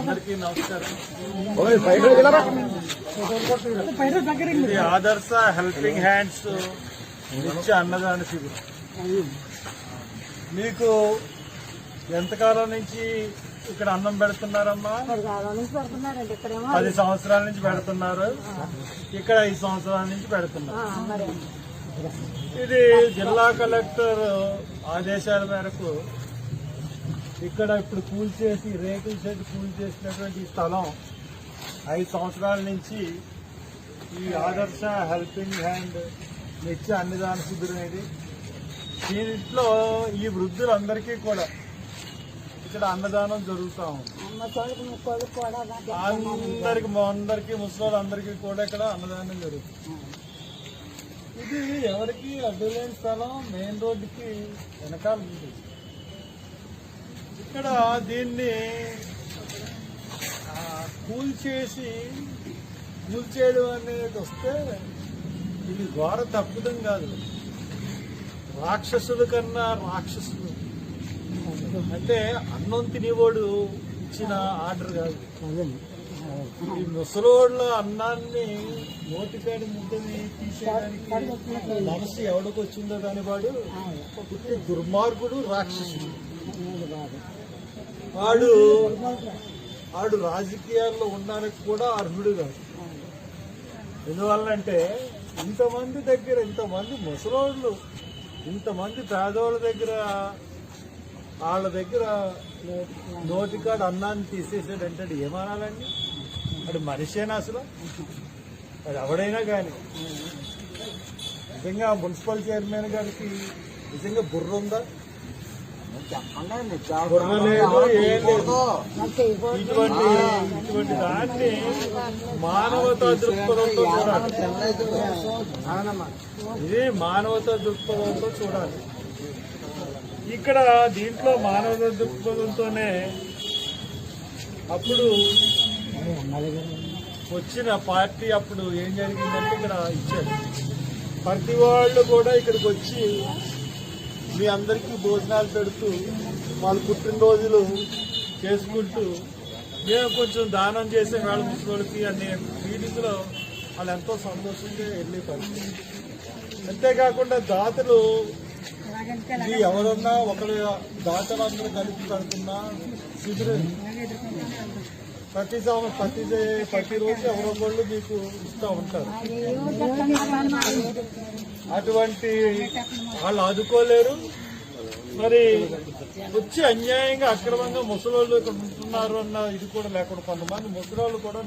అందరికీ నమస్కారం. ఇది ఆదర్శ హెల్పింగ్ హ్యాండ్స్ నిత్య అన్నదాన శిబిరం. మీకు ఎంతకాలం నుంచి ఇక్కడ అన్నం పెడుతున్నారమ్మా? 10 సంవత్సరాల నుంచి పెడుతున్నారు. ఇక్కడ 5 సంవత్సరాల నుంచి పెడుతున్నారు. ఇది జిల్లా కలెక్టర్ ఆదేశాల మేరకు ఇక్కడ ఇప్పుడు కూల్చేసి రేకుల షెడ్ కూల్చేసినటువంటి స్థలం 5 సంవత్సరాల నుంచి ఈ ఆదర్శ హెల్పింగ్ హ్యాండ్ నిత్య అన్నదాన శిబిరం ఇది. దీంట్లో ఈ వృద్ధులందరికీ కూడా ఇక్కడ అన్నదానం జరుగుతూ ఉంది. అందరికి ముసలిందరికీ కూడా ఇక్కడ అన్నదానం జరుగుతుంది. ఇది ఎవరికి అడ్డులేని స్థలం, మెయిన్ రోడ్డుకి వెనకాల ఉంది. ఇక్కడ దీన్ని కూల్చేయడం అనేది వస్తే ఇది ఘోర తప్పుదం కాదు, రాక్షసుల కన్నా రాక్షసులు. అంటే అన్నం తినేవాడు ఇచ్చిన ఆర్డర్ కాదు. ఈ ముసలోళ్ళ అన్నాన్ని నోటికాడి ముద్దని తీసేయడానికి మనసు ఎవడికి వచ్చిందో కాని వాడు దుర్మార్గుడు, రాక్షసుడు. వాడు రాజకీయాల్లో ఉండడానికి కూడా అర్హుడు కాదు. ఎందువల్లంటే ఇంతమంది ముసలోళ్ళు, ఇంతమంది పేదవాళ్ళ దగ్గర వాళ్ళ దగ్గర నోటికాడు అన్నాన్ని తీసేసాడంటే ఏమనాలండి? అది మనిషేనా అసలు? అది ఎవడైనా కానీ నిజంగా మున్సిపల్ చైర్మన్ గారికి నిజంగా బుర్ర ఉందా? బుర్ర లేదు, ఏం లేదు. ఇటువంటి దాన్ని మానవతా దృక్పథంతో చూడాలి. ఇది మానవతా దృక్పథంతో చూడాలి. ఇక్కడ దీంట్లో మానవతా దృక్పథంతోనే అప్పుడు వచ్చిన పార్టీ అప్పుడు ఏం జరిగిందంటే ఇక్కడ ఇచ్చారు. ప్రతి వాళ్ళు కూడా ఇక్కడికి వచ్చి మీ అందరికీ భోజనాలు పెడుతూ వాళ్ళ పుట్టినరోజులు చేసుకుంటూ మేము కొంచెం దానం చేసే వాళ్ళ ముసలికి అనే ఫీలింగ్లో వాళ్ళు ఎంతో సంతోషంగా వెళ్ళే పరిస్థితి. అంతేకాకుండా దాతలు ఇది ఎవరన్నా ఒకరు దాతలందరూ కలిపి కడుతున్నా శిబిరం ప్రతిరోజు ఎవరో వాళ్ళు మీకు ఇస్తూ ఉంటారు. అటువంటి వాళ్ళు ఆదుకోలేరు. మరి వచ్చి అన్యాయంగా అక్రమంగా ముసలోళ్ళు ఇక్కడ ఉంటున్నారు అన్న ఇది కూడా లేకుండా కొంతమంది ముసలోళ్ళు కూడా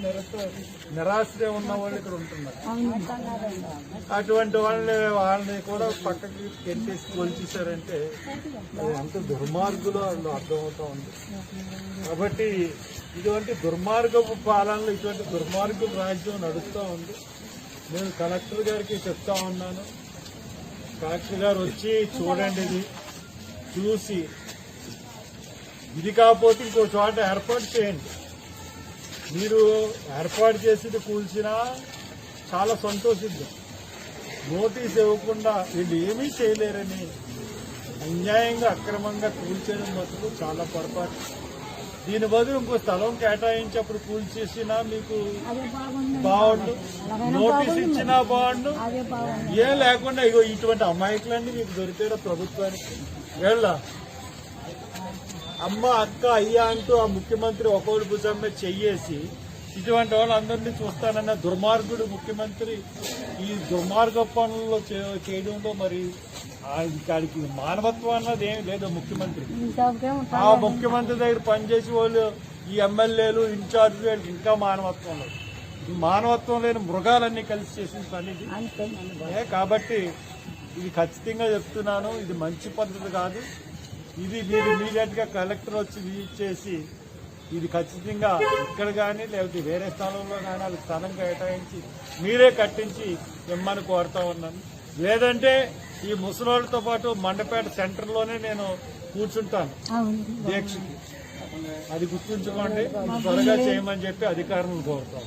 నిరాశ్రయం ఉన్న వాళ్ళు ఇక్కడ ఉంటున్నారు. అటువంటి వాళ్ళని కూడా పక్కకి ఎత్తేసి కొలిచేశారంటే అది ఎంత దుర్మార్గులో వాళ్ళు అర్థమవుతా ఉంది. కాబట్టి ఇటువంటి దుర్మార్గపు పాలనలో ఇటువంటి దుర్మార్గపు రాజ్యం నడుస్తూ ఉంది. నేను కలెక్టర్ గారికి చెప్తా ఉన్నాను, కలెక్టర్ గారు వచ్చి చూడండి, ఇది చూసి ఇది కాకపోతే ఇంకో చోట ఏర్పాటు చేయండి. మీరు ఏర్పాటు చేసి కూల్చినా చాలా సంతోషిద్దాం. నోటీస్ ఇవ్వకుండా వీళ్ళు ఏమీ చేయలేరని అన్యాయంగా అక్రమంగా కూల్చేయడం మటుకు చాలా పొరపాటు. దీని బదులు ఇంకో స్థలం కేటాయించి అప్పుడు కూల్చేసినా మీకు బాగుండు, నోటీస్ ఇచ్చినా బాగుండు. ఏం లేకుండా ఇగో ఇటువంటి అమాయకులన్నీ మీకు దొరికారు ప్రభుత్వానికి. వీళ్ళ అమ్మ, అక్క, అయ్యా అంటూ ఆ ముఖ్యమంత్రి ఒకటి భుజం మీద చెయ్యేసి ఇటువంటి వాళ్ళందరినీ చూస్తానన్న దుర్మార్గుడు ముఖ్యమంత్రి ఈ దుర్మార్గ పనుల్లో చేయడంలో మరి వాడికి మానవత్వం అన్నది ఏం లేదు. ముఖ్యమంత్రి ఆ ముఖ్యమంత్రి దగ్గర పనిచేసి వాళ్ళు ఈ ఎమ్మెల్యేలు ఇన్ఛార్జ్ వాళ్ళకి ఇంకా మానవత్వం లేదు. ఈ మానవత్వం లేని మృగాలన్నీ కలిసి చేసిన పని కాబట్టి ఇది ఖచ్చితంగా చెప్తున్నాను, ఇది మంచి పద్ధతి కాదు. ఇది మీరు ఇమీడియట్ గా కలెక్టర్ వచ్చి విజిట్ చేసి ఇది ఖచ్చితంగా ఇక్కడ కానీ లేకపోతే వేరే స్థలంలో కానీ అది స్థలం కేటాయించి మీరే కట్టించి ఇమ్మని కోరుతా ఉన్నాను. లేదంటే ఈ ముసలోళ్ళతో పాటు మండపేట సెంటర్లోనే నేను కూర్చుంటాను దీక్షకి. అది గుర్తుంచుకోండి, త్వరగా చేయమని చెప్పి అధికారులను కోరుతాం.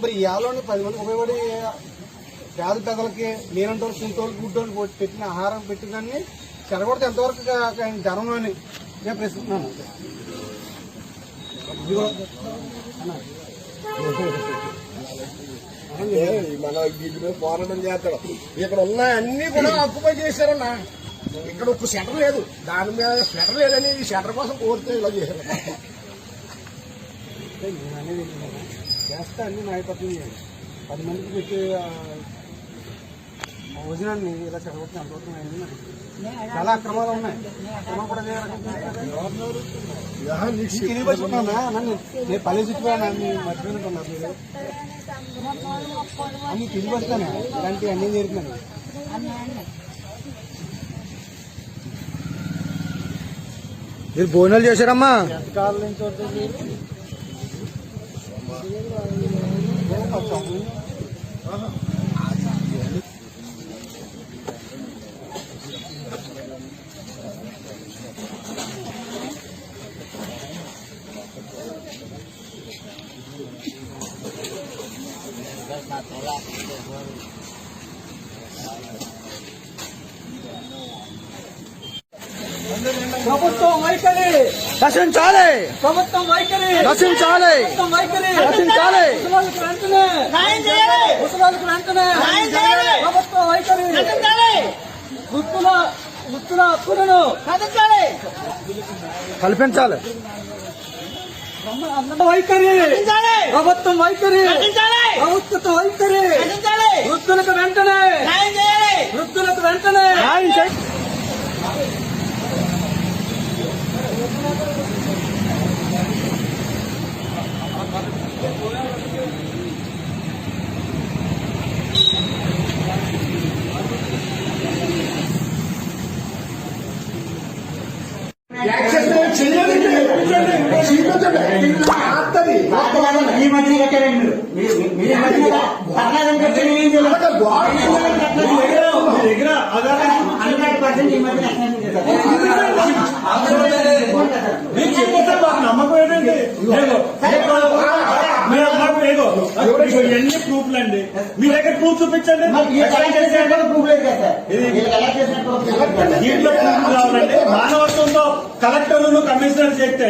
మరి ఇవాళ 10 మంది ఉపయోగపడి పేద పెదలకి లేనంటి వాళ్ళు కుంటోళ్ళు గుడ్డోళ్ళు పెట్టిన ఆహారం పెట్టిన దాన్ని చెడగొడితే ఎంతవరకు ధర్మం అని నేను ప్రశ్నిస్తున్నాను. మన వీటి పోరాటం చేస్తాడు. ఇక్కడ ఉన్న అన్ని కూడా ఆక్యుపై చేశారన్నా. ఇక్కడ ఒక షటర్ లేదు, దాని మీద షటర్ లేదని ఈ షటర్ కోసం కోరితే ఇలా చేశారు. నేను అనేది చేస్తే అన్ని నాయకత్వం చేయాలి. 10 మందికి పెట్టి భోజనాన్ని ఇలా చెడగొడితే ఎంతవరకు అయింది. చాలా అక్రమాలు ఉన్నాయి. అక్రమం కూడా నేను పల్లె చుట్టుకున్నా మర్చిపోయినట్టున్నారు మీరు అన్ని తిరిగి వస్తాను. ఇలాంటివి అన్నీ జరుగుతున్నాను. మీరు భోజనాలు చేశారమ్మా? ఎంతకాలం నుంచి వస్తుంది? ప్రభుత్వం వైఖరి నశించాలి. ప్రభుత్వం వైఖరి నశించాలి. ప్రభుత్వం వైఖరి నశించాలి. ముసలాళ్ళకి వెంటనే ముసలాళ్ళకి వెంటనే ప్రభుత్వం వైఖరి వృత్తుల హక్కులను కల్పించాలి. వైఖరి ప్రభుత్వం వైఖరి ప్రభుత్వ వైఖరి వృత్తులకు వెంటనే వృత్తులకు వెంటనే ఈ మధ్య కట్టారండి మీరు నమ్మకం ఏంటండి? ఎన్ని ప్రూఫ్లు అండి? మీ దగ్గర ప్రూఫ్ చూపించండి. దీంట్లో ప్రూఫ్ కావాలండి. మానవత్వంతో కలెక్టర్లను కమిషనర్ చేస్తే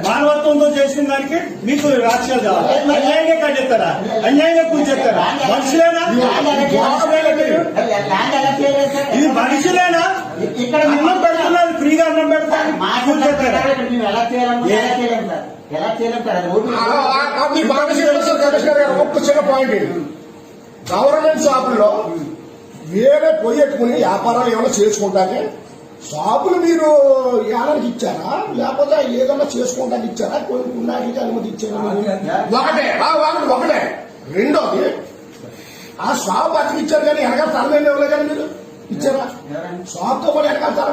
మానవత్వంతో చేసిన దానికి మీకు రాష్ట్రాలు కావాలి. అన్యాయంగా కట్టేస్తారా? అన్యాయంగా కూర్చేస్తారా? మనుషులేనా? ఇది మనుషులేనా? అన్నం పెడుతున్నారు, ఫ్రీగా అన్నం పెడతారు. ఒక్క చిన్న పాయింట్, గవర్నమెంట్ షాపుల్లో వేరే పొయ్యెట్టుకుని వ్యాపారాలు ఏమైనా చేసుకుంటానే షాపులు మీరు ఏడానికి ఇచ్చారా, లేకపోతే ఏదన్నా చేసుకుంటానికి ఇచ్చారా, కొన్ని ఉన్నాడికి అనుమతి ఇచ్చారా? ఒకటే. రెండోది, ఆ షాప్ అతికి ఇచ్చారు కానీ వెనకాల తరలేని ఇవ్వలే కానీ మీరు ఇచ్చారా? షాప్ తో కూడా వెనకాల తర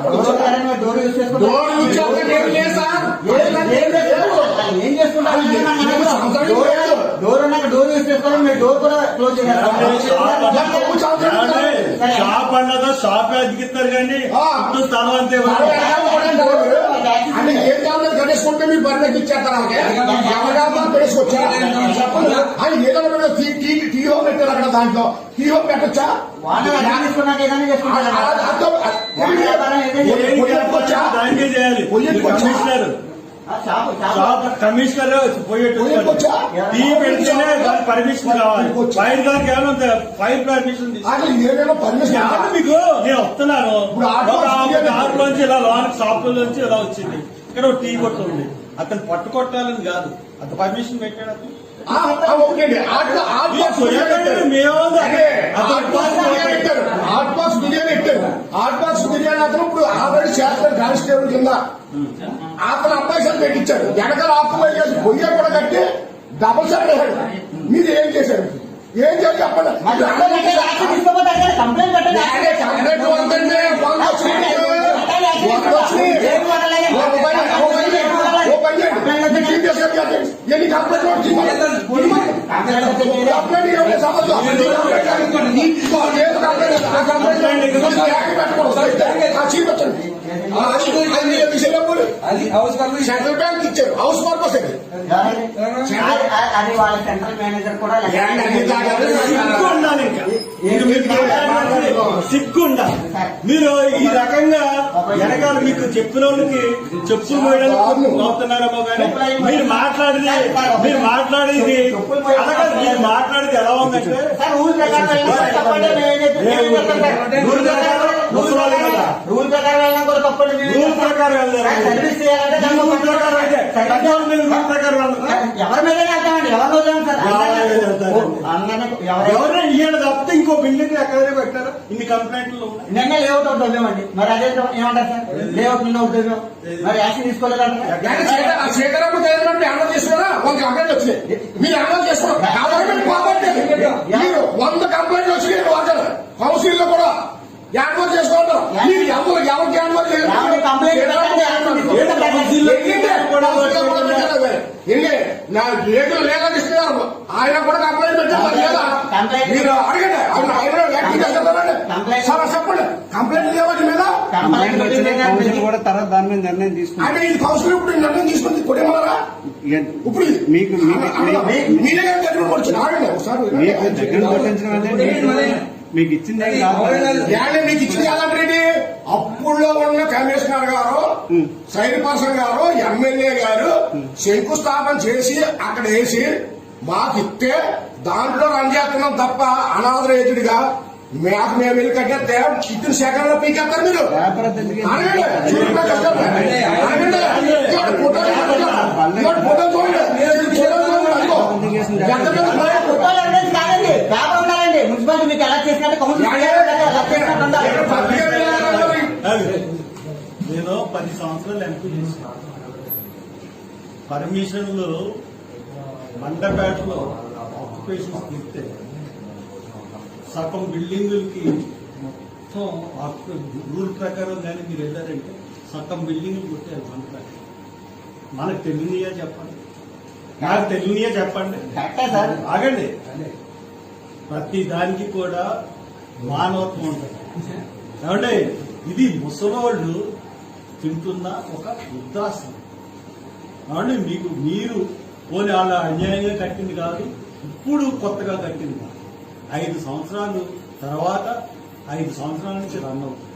షాప్ అన్నదా షాప్ అతికిస్తారు కానీ స్థలం అంతే. అంటే ఏ కాలం గణేసుకుంటే మీరు బరిలోకి ఇచ్చేస్తారు. ఎవరిగా గణేసుకొచ్చా చెప్పండి. అది ఏదైనా టీ హోమ్ పెట్టారు అక్కడ, దాంట్లో టీ హోమ్ పెట్టచ్చా? కమిషనర్ టీ పెడితేనే పర్మిషన్ కావాలి. ఫైర్ దానికి ఏమైనా ఫైర్ పర్మిషన్ మీకు నేను వస్తున్నాను. దాంట్లోంచి ఇలా లోనికి షాపుల నుంచి ఇలా వచ్చింది. ఇక్కడ టీ కొట్టుంది, అతను పట్టుకొట్టాలని కాదు, అంత పర్మిషన్ పెట్టాడు. బిర్యానీ అతను ఇప్పుడు ఆల్రెడీ చేస్తారు కానిస్టేబుల్ కింద. అతను అబ్బాయి సార్ పెట్టించాడు. వెనకాల ఆకుపోయి చేసి పొయ్య కూడా కట్టి డబుల్ సార్ వేశాడు. మీరు ఏం చేశారు? ఏం చేసి చెప్పండి. ఎన్ని కంప్లైంట్ చూపించండి. అది ఏ విషయంలో పోనీ? సెంట్రల్ బ్యాంక్ ఇచ్చారు హౌస్ పర్పస్ అది. అది వాళ్ళ సెంట్రల్ మేనేజర్ కూడా ల్యాండ్ అన్ని దాటాలి. సిగ్గు ఉండాలి ఇంకా. మీరు సిగ్గు ఉండాలి. మీరు ఈ రకంగా వెనకాల మీకు చెప్పిన వాళ్ళకి చెప్పులు పోయడానికి అవుతున్నారేమో కానీ మీరు మాట్లాడేది అలాగే మీరు మాట్లాడేది ఎలా ఉందంటే సార్ రూల్ ప్రకారం ముసలాళ్ళు కదా. రూల్ ప్రకారం వెళ్ళినా కూడా తప్పండి. రూల్ ప్రకారం వెళ్ళారు. సర్వీస్ చేయాలంటే రూల్ ప్రకారం అయితే రూల్ ప్రకారం వెళ్ళారు. ఎవరి మీద వెళ్తామండి, ఎవరు వదిలేం సార్. ఎవరైనా ఇయ్యాలి తప్పితే ఇంకో బిల్డింగ్ ఎక్కడైనా పెట్టారా? ఇన్ని కంప్లైంట్లు ఉన్నాయి. నిన్న లేఅవుట్ ఒకటి వదిలేమండి. మరి అదే ఏమంటారు సార్, లేఅవుట్ నిన్న వదిలేము, మరి యాక్షన్ తీసుకోలేదంటారా? సీతారామ తేదీ అమలు చేసుకున్నా 100 కంప్లైంట్లు వచ్చినాయి. మీరు అమలు చేసుకోండి. గవర్నమెంట్ పోగొట్టి మీరు 100 కంప్లైంట్లు వచ్చినాయి. వాటర్ కౌన్సిల్ లో కూడా యాన్వర్ చేసుకుంటాం. మీరు ఎవరికి యాన్వర్ రేట్లు లేదని ఇస్తున్నారు. ఆయన కూడా కంప్లైంట్ పెట్టారు లేదా? మీరు అడగండి. సార్ చెప్పండి, కంప్లైంట్ లేవని మీద కూడా తర్వాత దాని మీద నిర్ణయం తీసుకుంటాం. అంటే ఇది కౌన్సిల్ ఇప్పుడు నిర్ణయం తీసుకుంది కొట్టేమన్నారా? ఇప్పుడు మీకు మీరే దగ్గర వచ్చింది. ఆగండి ఒకసారి. మీకు దగ్గర కొట్టించడం మీకు ఇచ్చింది మీకు ఇచ్చింది కాదంటే అప్పుడులో ఉన్న కమిషనర్ గారు, సైడ్ పర్సన్ గారు, ఎమ్మెల్యే గారు శంకుస్థాపన చేసి అక్కడ వేసి మాకు ఇస్తే దాంట్లో రన్ చేస్తున్నాం తప్ప అనాథరేజ్డ్ గా మేము వెళ్ళి కట్టేస్తే ఇద్దరు సెకండ్ లో పీకేస్తారు మీరు. అడగండి, ఫోటో చూడండి. మున్సిపాలిటీ మీకు ఎలా చేసినట్టు నేను 10 సంవత్సరాలు ఎంపీ చేసిన పర్మిషన్లు మండపేటలో ఆక్యుపేషన్స్ తీస్తే సగం బిల్డింగులకి మొత్తం రూల్ ప్రకారం కానీ మీరు వెళ్ళారంటే సగం బిల్డింగులు కొట్టారు మండపేట. మనకు తెలియనియా చెప్పండి, నాకు తెలియనియా చెప్పండి. ఆగండి. ప్రతి దానికి కూడా మానవత్వం ఉంటుంది. ఏమంటే ఇది ముసలోళ్ళు తింటున్న ఒక వృద్ధాశ్రమం. ఏమంటే మీరు పోనీ వాళ్ళ అన్యాయంగా కట్టింది కాదు, ఇప్పుడు కొత్తగా కట్టింది కాదు. 5 సంవత్సరాలు తర్వాత 5 సంవత్సరాల నుంచి రన్ అవుతుంది.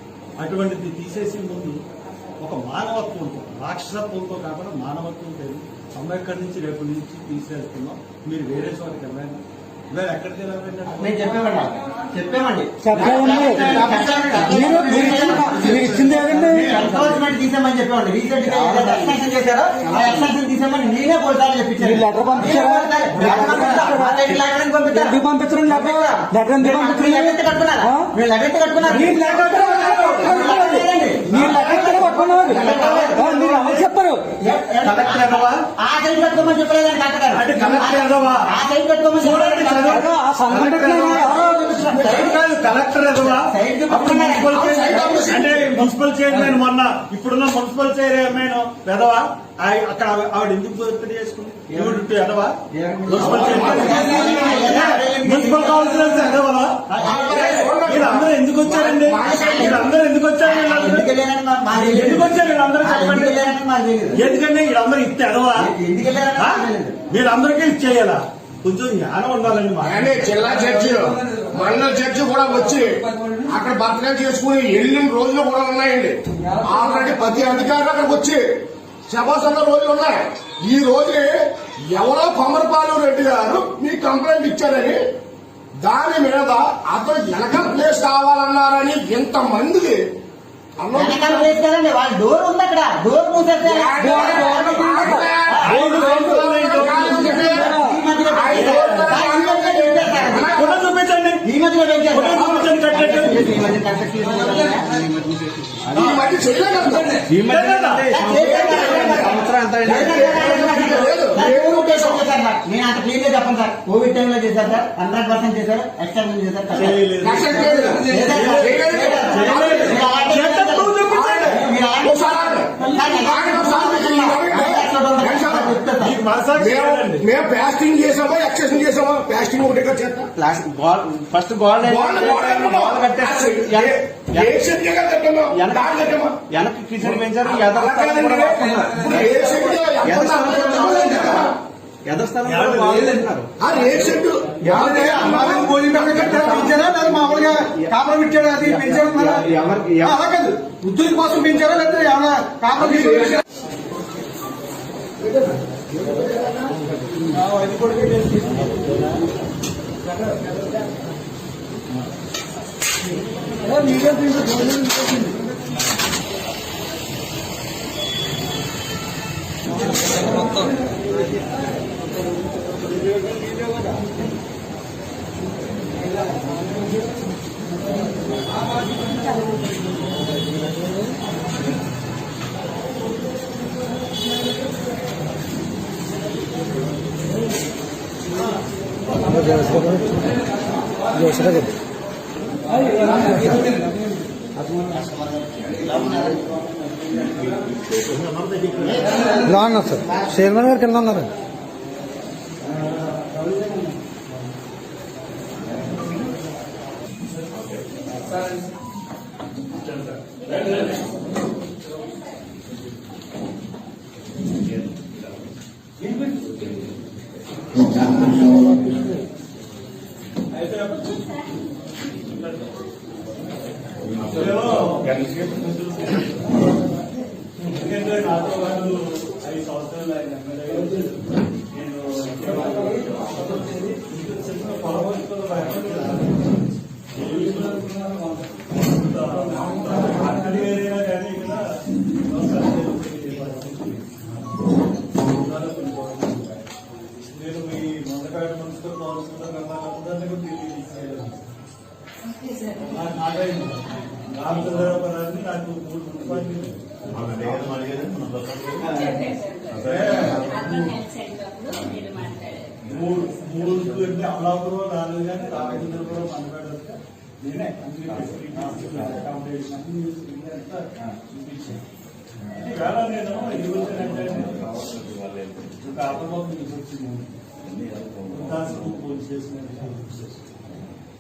అటువంటిది తీసేసే ముందు ఒక మానవత్వం ఉంటుంది. రాక్షసత్వంతో కాకుండా మానవత్వం తెలియదు. ఎక్కడి నుంచి రేపటి నుంచి తీసేస్తున్నాం. మీరు వేరే చోటకి వెళ్ళండి. ఇవాళ ఎక్కడికి వెళ్ళాలంటే మేము చెప్పామండి ఎన్ఫోర్స్మెంట్ తీసామని చెప్పామండి. రీసెంట్ గా ఎక్స్టెన్షన్ చేశారు, ఆ ఎక్స్టెన్షన్ తీసామని నేనే పోతారని చెప్పించారు. లెటర్ పంపించారు. చెప్పరు ఆ సైడ్ పెట్టుకోమని చెప్పలేదని కలెక్టర్ అంటే మున్సిపల్ చైర్మన్ మొన్న ఇప్పుడున్న మున్సిపల్ చైర్మన్ పెదవా అక్కడ ఆవిడ ఎందుకు బర్త్డే చేసుకుంది? ఎదవా మున్సిపల్ చైర్మన్ మున్సిపల్ కౌన్సిలర్స్ ఎదవా? వీళ్ళందరూ ఎందుకు వచ్చారండి? వీళ్ళందరూ ఎందుకు వచ్చారు? ఎందుకు వచ్చారు వీళ్ళందరూ చెప్పండి. ఎందుకంటే వీళ్ళందరూ ఇస్తే ఎదవా? వీళ్ళందరికీ ఇచ్చేయాలా? కొంచెం జ్ఞానం ఉండాలండి. జిల్లా జడ్జి, మండల జడ్జి కూడా వచ్చి అక్కడ బర్త్డే చేసుకుని వెళ్ళిన రోజులు కూడా ఉన్నాయండి. ఆల్రెడీ 10 అధికారులు అక్కడికి వచ్చి శబాసంగా రోజులు ఉన్నాయి. ఈ రోజు ఎవరో కొమరపాలు రెడ్డి గారు మీకు కంప్లైంట్ ఇచ్చారని దాని మీద అతను వెనక ప్లేస్ కావాలన్నారని ఇంతమంది వాళ్ళ డోర్ ఉంది అక్కడ, డోర్ మూసేస్తారు. చూపించండి. ఈ మధ్య నేను అంత క్లీన్ గా చెప్పండి సార్. కోవిడ్ టైంలో చేశారు సార్, 100% చేశారు, ఎక్స్టెన్షన్ చేశారు. మీకు మనసాక్షి లేదండి. మేము ప్లాస్టింగ్ చేసామా ఎక్సెషన్ చేసామా? ప్లాస్టింగ్ ఒకటిగా చేస్తా ఫస్ట్ గోడ వెనక్కి కిచెన్ పెంచారు ఎదస్థలం మామూలుగా కాపురం ఇచ్చాడు అది పెంచారు అలా కాదు ఉద్యోగం కోసం పెంచారా లేదా ఏమన్నా కాపురం ఇలా ఉన్నారు సార్ చైర్మన్ గారు కింద ఉన్నారు. ఎందుకంటే నాతో వాళ్ళు 5 సంవత్సరాలు ఆయన ఎమ్మెల్యేగా నేను పొలవంతులు ఏదైనా కానీ ఇక్కడ నేను మీ మొదటి మున్సిపల్ కౌన్సిలర్ కన్నా అందరినీ కూడా తెలియజేయాలి. రామచంద్రపురాన్ని నాకు 3 మున్సిపాలిటీలు మూడు అంటే అమలాపురం రాలేదు కానీ రామచంద్రపురం మనపేట నేనే అకామిడేషన్ చూపించాను. ఈవేళ నేను ఎదుగుతానంటే ఆపబాబు వచ్చింది పోలీస్ స్టేషన్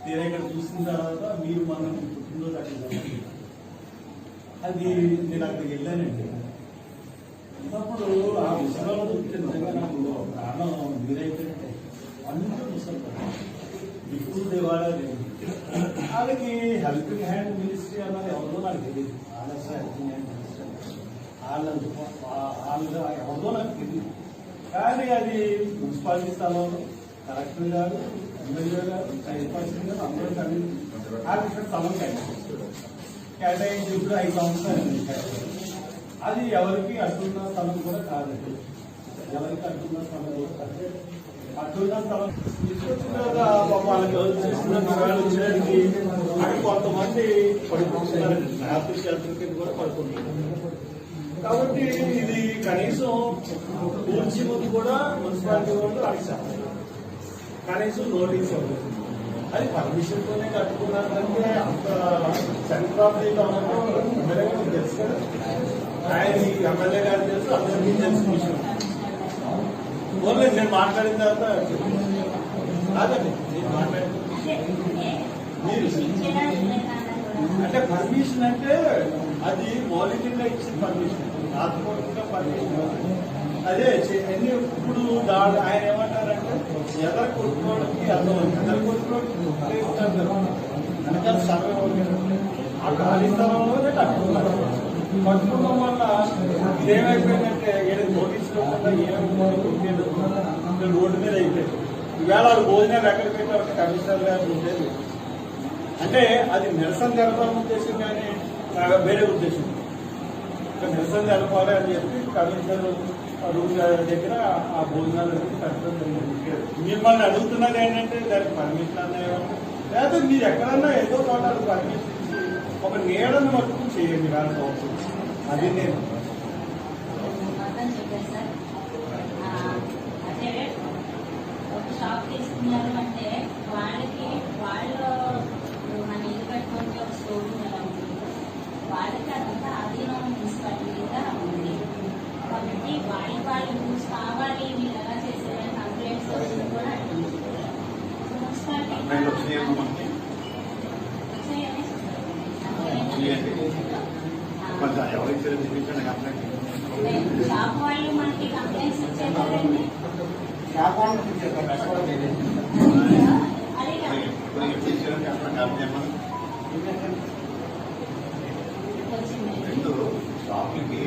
నేను ఇక్కడ చూసిన తర్వాత మీరు మనం పుట్టినరోజు అక్కడ అది నేను అక్కడికి వెళ్ళానండి. అప్పుడు ఆ ముసలాలో చూస్తే నిజంగా నాకు ప్రాణం మీరైపోయినట్టే అందరూ ముసలు ఇప్పుడు దేవాలయ లేదు. వాళ్ళకి హెల్పింగ్ హ్యాండ్ మినిస్ట్రీ అన్నది ఎవరిదో నాకు తెలియదు. ఆలస్య హెల్పింగ్ హ్యాండ్ మినిస్ట్రీ వాళ్ళు ఎవరిదో నాకు తెలియదు. కానీ అది మున్సిపాలిటీ స్థలంలో కలెక్టర్ గారు ఎమ్మెల్యే గారు చైర్పర్సన్ గారు అందరూ కలిసి ఆ స్థలం కేటాయించి ఇప్పుడు 5 సంవత్సరాలు అది ఎవరికి అడ్డున్న స్థలం కూడా కాదండి. ఎవరికి అడ్డున్న స్థలం కూడా కాదు. అడ్డున్న స్థలం తీసుకొచ్చిన వాళ్ళకి వచ్చినడానికి అది కొంతమంది పడుకుంటున్నారండి. హ్యాపీ షెల్టర్ కింద కూడా పడుకుంటున్నారు. కాబట్టి ఇది కనీసం పూర్తి ముందు కూడా మున్సిపాలిటీ వాళ్ళు అడిగారు. కనీసం నోటీస్ అవ్వలేదు. అది పర్మిషన్ తోనే కట్టుకున్నారంటే అంత సెంట్రాలిటీలో ఎమ్మెల్యే గారు తెలుసు కదా. ఆయన ఎమ్మెల్యే గారు తెలుసు, అందరికీ తెలుసు విషయం. ఓన్లీ నేను మాట్లాడిన తర్వాత కాదండి నేను మాట్లాడిన మీరు అంటే పర్మిషన్ అంటే అది మౌలికంగా ఇచ్చిన పర్మిషన్, ఆత్మూర్తిగా పర్మిషన్. అదే ఇప్పుడు ఆయన ఏమంటారంటే ఎదరు కొట్టుకోవడానికి అర్థం ఎదరు కొట్టుకోవడానికి వెనకాల స్థలం ఆ ఖాళీ స్థలంలోనే కట్టుకున్నారు. కట్టుకోవడం వల్ల ఇదేమైపోయిందంటే ఏదో నోటీసులు ఏమైపోయింది రోడ్డు మీద అయిపోయింది. ఈవేళ వాళ్ళు భోజనాలు ఎక్కడ పెట్టారంటే కమిషనర్ గారు ఉండేది. అంటే అది నిరసన జరపాలని ఉద్దేశం కానీ వేరే ఉద్దేశం. నిరసన జరపాలి అని చెప్పి కమిషనర్ రూమ్ దగ్గర ఆ భోజనాలు పెట్టడం జరిగింది. మిమ్మల్ని అడుగుతున్నది ఏంటంటే దానికి పర్మిషన్ అన్నాయో లేదా మీరు ఎక్కడన్నా ఏదో చోట పర్మిషన్ ఇచ్చి ఒక నీడను మట్టుకు చేయండి. వాళ్ళకి అవసరం అది నేను షాప్ తీసుకున్నారు అంటే వాళ్ళకి వాళ్ళు మన ఇల్లు కట్టుకుంటే ఒక స్టోర్ ఎలా ఉంటుంది వాళ్ళకి అదంతా ఆధీనం మున్సిపాలిటీగా ఉంది. కాబట్టి వాళ్ళు రూల్స్ కావాలి, మీరు ఎలా చేసేదని కంప్లైంట్స్ వస్తుంది కూడా అడిగింది. మున్సిపాలిటీ షాప్ వాళ్ళు మనకి కంప్లైంట్స్ ఇచ్చారు కదండి. అదే కదా రెండు షాపులకి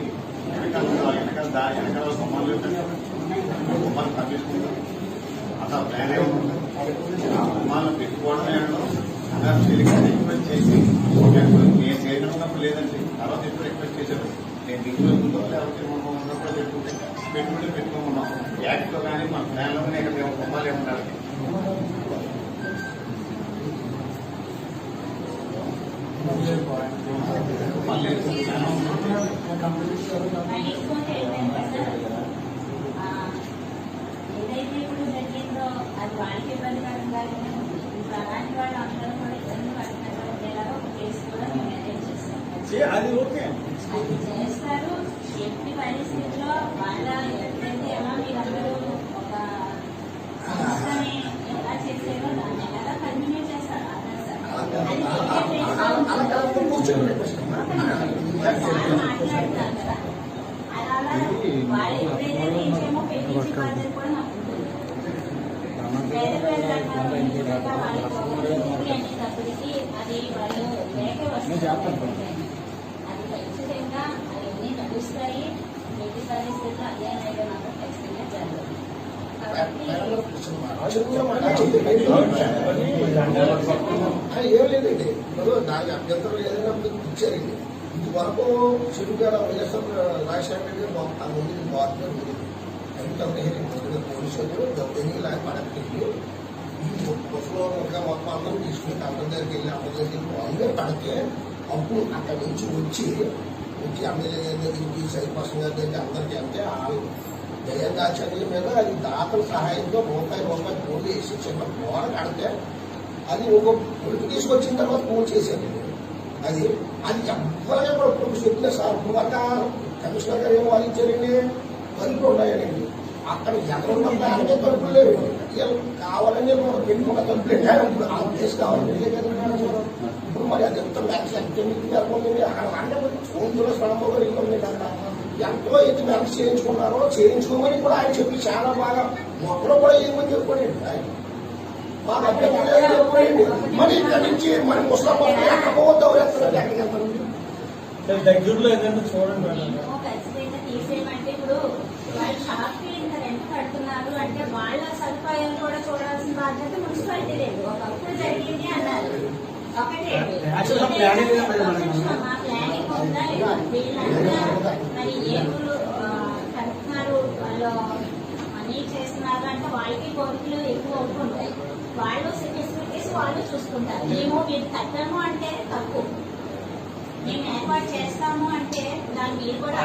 వెనకాల బొమ్మలు బొమ్మలు తగ్గించుకుంటారు. అసలు ప్లాన్ ఏమవుతుంది? ఆ బొమ్మలు పెట్టుకోవడమే అందరూ రిక్వెస్ట్ చేసి నేను చేయడం లేదండి. తర్వాత ఎప్పుడు రిక్వెస్ట్ చేశారు, నేను ఇంట్లో ఉందో లేకపోతే మనం ఉన్నప్పుడు పెట్టుకుంటే పెట్టుకోమన్నాం. యాక్ట్ లో కానీ మన ప్లాన్ లోనే ఇక్కడ బొమ్మలు ఏమన్నారు. మళ్ళీ ఏదైతే ఇప్పుడు జరిగిందో అది వాళ్ళకి ఇబ్బందికరంగా ఇప్పుడు అలాంటి వాళ్ళు అందరూ కూడా ఇబ్బంది పడినట్టు ఉండేలాగా ఒక కేసు కూడా మేము అరేంజ్ చేస్తాం. అది ఓకే, అది చేస్తారు. ఎట్టి పరిస్థితిలో వాళ్ళ ఎట్లయితే ఎలా మీరందరూ ఒక సంస్థని ఎలా చేసేదో దాన్ని ఎలా కంటిన్యూ చేస్తారు మాట్లాడతారు కదా. అలా వాళ్ళు ఎప్పుడైతే నిజమో పెట్టించే బాధ్యత కూడా మాకు ఉంటుంది. వేరే వేరే రకాల అనేటప్పటికీ అది వాళ్ళు లేకే వస్తారు. అది ఖచ్చితంగా అవన్నీ నడుస్తాయి. ఎట్టి పరిస్థితుల్లో అదేనైతే మాత్రం ఖచ్చితంగా జరగదు. ఏం లేదండి. ఇప్పుడు దానికి అభ్యంతరం ఏదైనా ఇచ్చారండి. ఇది వరకు చెడుగాడ వైఎస్ఆర్ రాజశేఖర రెడ్డి అంతమంది బాగుంటుంది. ఎంత పోలీసులు దౌర్జన్యం ఇలాగ పడకండి. ఈ ముసలో ఇంకా మొత్తం అందరూ తీసుకుని అందరి దగ్గరికి వెళ్ళి అందరి దగ్గరికి అందరూ పడితే అప్పుడు అక్కడి నుంచి వచ్చి ఎమ్మెల్యే గారి దగ్గరికి చైర్పర్సన్ గారి దగ్గరికి అందరికీ అంటే వాళ్ళు జయంతాచార్యుల మీద అది దాతల సహాయంతో రూపాయి పోటీ వేసి చిన్న గోడ కడితే అది ఒక పొడుపు తీసుకొచ్చిన తర్వాత పూజ చేసేది. అది ఎవరైనా కూడా పొడుపు చెప్పినా సార్ పునక కమిషనర్ గారు ఏం వాదించారండి, తలుపులు ఉన్నాయనండి. అక్కడ ఎక్కడున్న దానికే తలుపులు లేవు. కావాలని పెట్టుకున్న తలుపులు ఇప్పుడు ఆ ప్లేస్ కావాలని ఇప్పుడు మరి అది ఎంత మ్యాక్స్ జరుగుతుంది. అక్కడ అంటే సోంతులో స్వరంలో ఇల్లు కదా ఎంతో ఎత్తు మ్యాక్స్ చేయించుకున్నారో చేయించుకోమని కూడా ఆయన చెప్పి చాలా బాగా మొక్కలు కూడా ఏమని చెప్పండి ఆయన మాకు అభ్యర్థులు చెప్పండి. మరి ఇక్కడి నుంచి మరి ముస్లిం ఎక్కపోవద్దాం దగ్గరలో ఏదైనా చూడండి. ఖచ్చితంగా తీసేయమంటే ఇప్పుడు వాళ్ళు షాప్కి ఇంత రెంట్ కడుతున్నారు అంటే వాళ్ళ సదుపాయాలు కూడా చూడాల్సిన బాధ్యత మున్సిపాలిటీ లేదు. ఒకప్పుడు జరిగింది అన్నారు ఒకటే మా ప్లానింగ్ ఉందా లేదా వీళ్ళంతా మరి ఏములు కడుతున్నారు వాళ్ళు మనీ చేస్తున్నారు అంటే వాళ్ళకి కోరికలు ఎక్కువ అవుతుంటాయి. వాళ్ళు ఫెసిలిటీస్ వాళ్ళు చూసుకుంటారు. మేము మీరు కట్టము అంటే తప్పు, మేము ఏర్పాటు చేస్తాము అంటే దాన్ని మీరు కూడా